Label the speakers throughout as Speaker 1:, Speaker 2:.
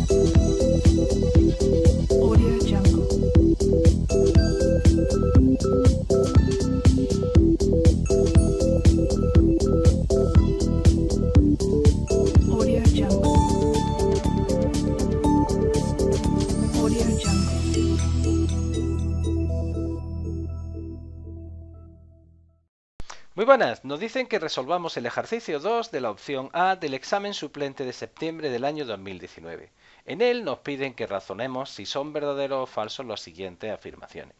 Speaker 1: Audio Jungle. Audio Jungle. Audio Jungle.
Speaker 2: Muy buenas, nos dicen que resolvamos el ejercicio 2 de la opción A del examen suplente de septiembre del año 2019. En él nos piden que razonemos si son verdaderos o falsos las siguientes afirmaciones.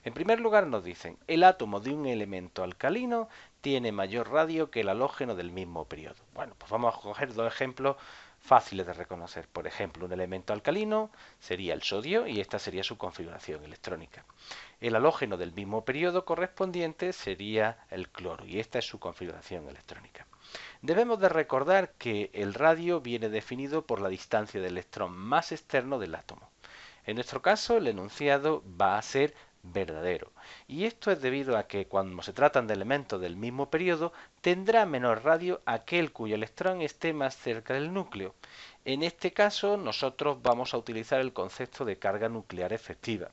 Speaker 2: En primer lugar nos dicen, el átomo de un elemento alcalino tiene mayor radio que el halógeno del mismo periodo. Bueno, pues vamos a coger dos ejemplos fáciles de reconocer. Por ejemplo, un elemento alcalino sería el sodio y esta sería su configuración electrónica. El halógeno del mismo periodo correspondiente sería el cloro y esta es su configuración electrónica. Debemos de recordar que el radio viene definido por la distancia del electrón más externo del átomo. En nuestro caso, el enunciado va a ser verdadero. Y esto es debido a que cuando se tratan de elementos del mismo periodo, tendrá menor radio aquel cuyo electrón esté más cerca del núcleo. En este caso, nosotros vamos a utilizar el concepto de carga nuclear efectiva.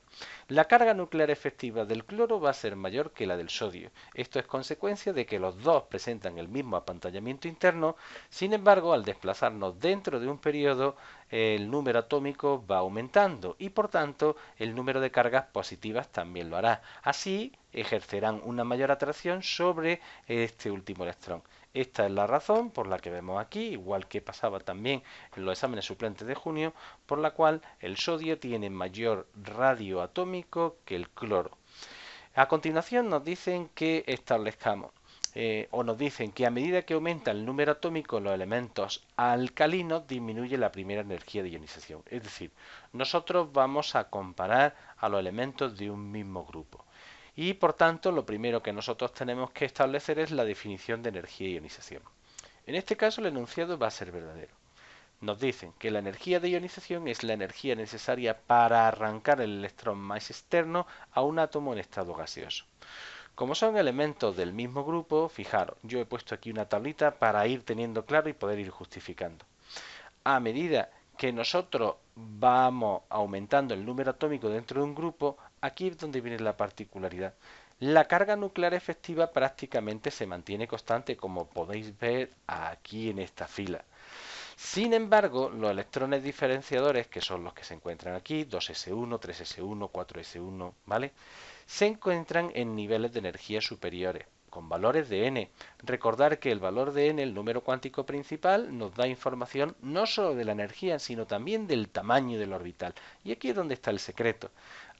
Speaker 2: La carga nuclear efectiva del cloro va a ser mayor que la del sodio. Esto es consecuencia de que los dos presentan el mismo apantallamiento interno, sin embargo, al desplazarnos dentro de un periodo, el número atómico va aumentando y por tanto el número de cargas positivas también lo hará. Así ejercerán una mayor atracción sobre este último electrón. Esta es la razón por la que vemos aquí, igual que pasaba también en los exámenes suplentes de junio, por la cual el sodio tiene mayor radio atómico que el cloro. A continuación nos dicen que establezcamos o nos dicen que a medida que aumenta el número atómico en los elementos alcalinos disminuye la primera energía de ionización. Es decir, nosotros vamos a comparar a los elementos de un mismo grupo. Y por tanto, lo primero que nosotros tenemos que establecer es la definición de energía de ionización. En este caso, el enunciado va a ser verdadero. Nos dicen que la energía de ionización es la energía necesaria para arrancar el electrón más externo a un átomo en estado gaseoso. Como son elementos del mismo grupo, fijaros, yo he puesto aquí una tablita para ir teniendo claro y poder ir justificando. A medida que nosotros vamos aumentando el número atómico dentro de un grupo, aquí es donde viene la particularidad. La carga nuclear efectiva prácticamente se mantiene constante, como podéis ver aquí en esta fila. Sin embargo, los electrones diferenciadores, que son los que se encuentran aquí, 2s1, 3s1, 4s1, ¿vale? Se encuentran en niveles de energía superiores, con valores de n. Recordar que el valor de n, el número cuántico principal, nos da información no solo de la energía, sino también del tamaño del orbital. Y aquí es donde está el secreto.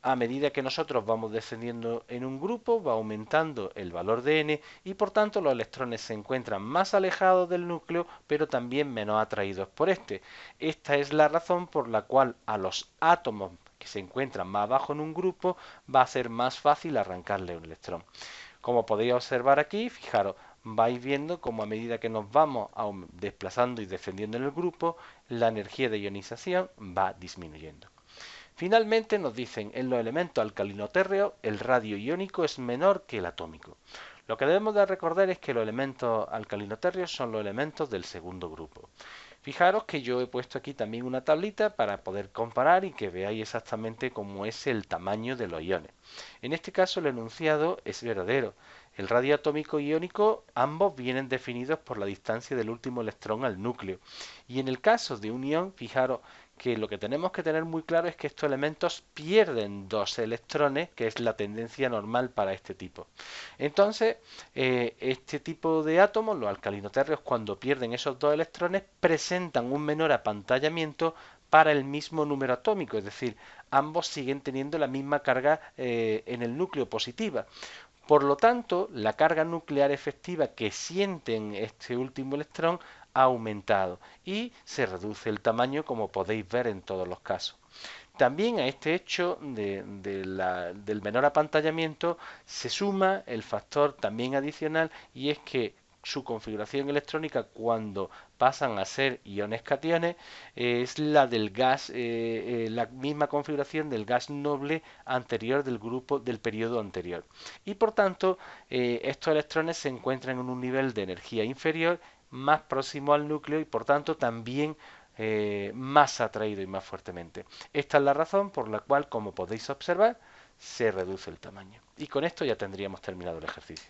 Speaker 2: A medida que nosotros vamos descendiendo en un grupo, va aumentando el valor de n y por tanto los electrones se encuentran más alejados del núcleo, pero también menos atraídos por este. Esta es la razón por la cual a los átomos que se encuentran más abajo en un grupo va a ser más fácil arrancarle un electrón. Como podéis observar aquí, fijaros, vais viendo cómo a medida que nos vamos desplazando y descendiendo en el grupo, la energía de ionización va disminuyendo. Finalmente nos dicen, en los elementos alcalino-térreos el radio iónico es menor que el atómico. Lo que debemos de recordar es que los elementos alcalino-térreos son los elementos del segundo grupo. Fijaros que yo he puesto aquí también una tablita para poder comparar y que veáis exactamente cómo es el tamaño de los iones. En este caso el enunciado es verdadero. El radio atómico y iónico ambos vienen definidos por la distancia del último electrón al núcleo. Y en el caso de un ion, fijaros que lo que tenemos que tener muy claro es que estos elementos pierden dos electrones, que es la tendencia normal para este tipo. Entonces, este tipo de átomos, los alcalinotérreos, cuando pierden esos dos electrones, presentan un menor apantallamiento para el mismo número atómico, es decir, ambos siguen teniendo la misma carga en el núcleo positiva. Por lo tanto, la carga nuclear efectiva que sienten este último electrón ha aumentado y se reduce el tamaño, como podéis ver en todos los casos. También a este hecho del menor apantallamiento se suma el factor también adicional, y es que su configuración electrónica cuando pasan a ser iones cationes es la del gas, la misma configuración del gas noble anterior del grupo del periodo anterior. Y por tanto, estos electrones se encuentran en un nivel de energía inferior, más próximo al núcleo, y por tanto también más atraído y más fuertemente. Esta es la razón por la cual, como podéis observar, se reduce el tamaño. Y con esto ya tendríamos terminado el ejercicio.